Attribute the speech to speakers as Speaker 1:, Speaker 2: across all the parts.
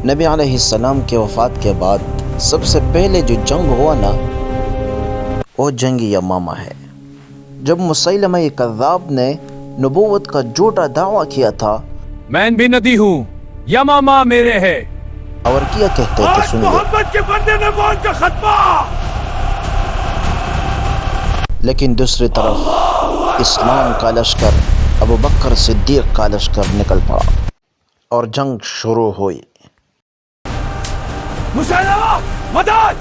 Speaker 1: نبی علیہ السلام کے وفات کے بعد سب سے پہلے جو جنگ ہوا نا وہ جنگ یمامہ ہے، جب مسیلمہ کذاب نے نبوت کا جھوٹا دعویٰ کیا تھا۔
Speaker 2: میں بھی نبی ہوں، یمامہ میرے ہے،
Speaker 1: اور کیا کہتے تھے سن لو۔
Speaker 2: محمد کے بندے نبوت کا ختمہ۔
Speaker 1: لیکن دوسری طرف اسلام کا لشکر ابو بکر صدیق کا لشکر نکل پڑا اور جنگ شروع ہوئی۔
Speaker 2: مسیلمہ مدد!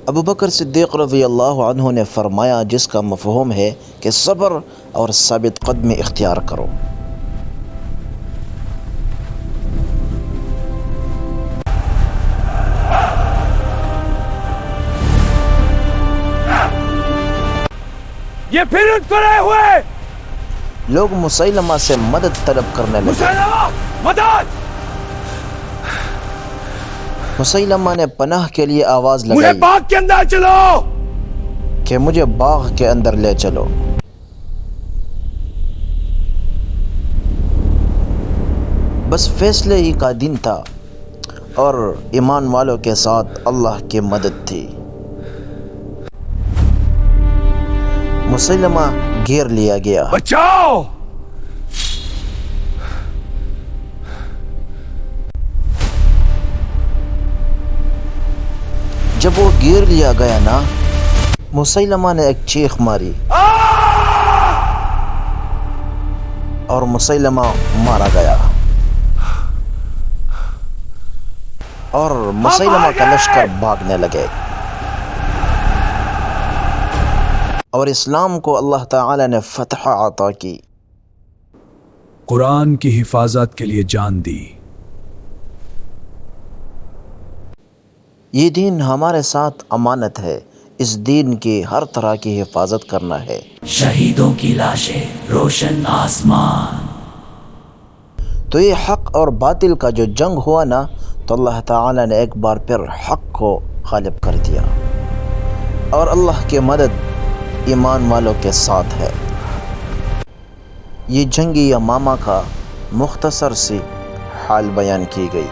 Speaker 1: ابو بکر صدیق رضی اللہ عنہ نے فرمایا، جس کا مفہوم ہے کہ صبر اور ثابت قدمی اختیار کرو۔
Speaker 2: یہ پھر اترے ہوئے
Speaker 1: لوگ مسیلمہ سے مدد طلب کرنے لگے۔
Speaker 2: مسیلمہ مدد!
Speaker 1: مسیلمہ نے پناہ کے لیے آواز
Speaker 2: مجھے
Speaker 1: لگائی
Speaker 2: باغ کے اندر چلو۔
Speaker 1: کہ مجھے باغ کے اندر لے چلو۔ بس فیصلے ہی کا دن تھا اور ایمان والوں کے ساتھ اللہ کی مدد تھی۔ مسیلمہ گھیر لیا گیا۔
Speaker 2: بچاؤ!
Speaker 1: جب وہ گھیر لیا گیا نا، مسیلمہ نے ایک چیخ ماری اور مسیلمہ مارا گیا، اور مسیلمہ کا لشکر بھاگنے لگے، اور اسلام کو اللہ تعالی نے فتح عطا کی۔
Speaker 2: قرآن کی حفاظت کے لیے جان دی۔
Speaker 1: یہ دین ہمارے ساتھ امانت ہے، اس دین کی ہر طرح کی حفاظت کرنا ہے۔
Speaker 3: شہیدوں کی لاشیں، روشن آسمان۔
Speaker 1: تو یہ حق اور باطل کا جو جنگ ہوا نا، تو اللہ تعالی نے ایک بار پھر حق کو غالب کر دیا، اور اللہ کی مدد ایمان والوں کے ساتھ ہے۔ یہ جنگ یمامہ کا مختصر سی حال بیان کی گئی۔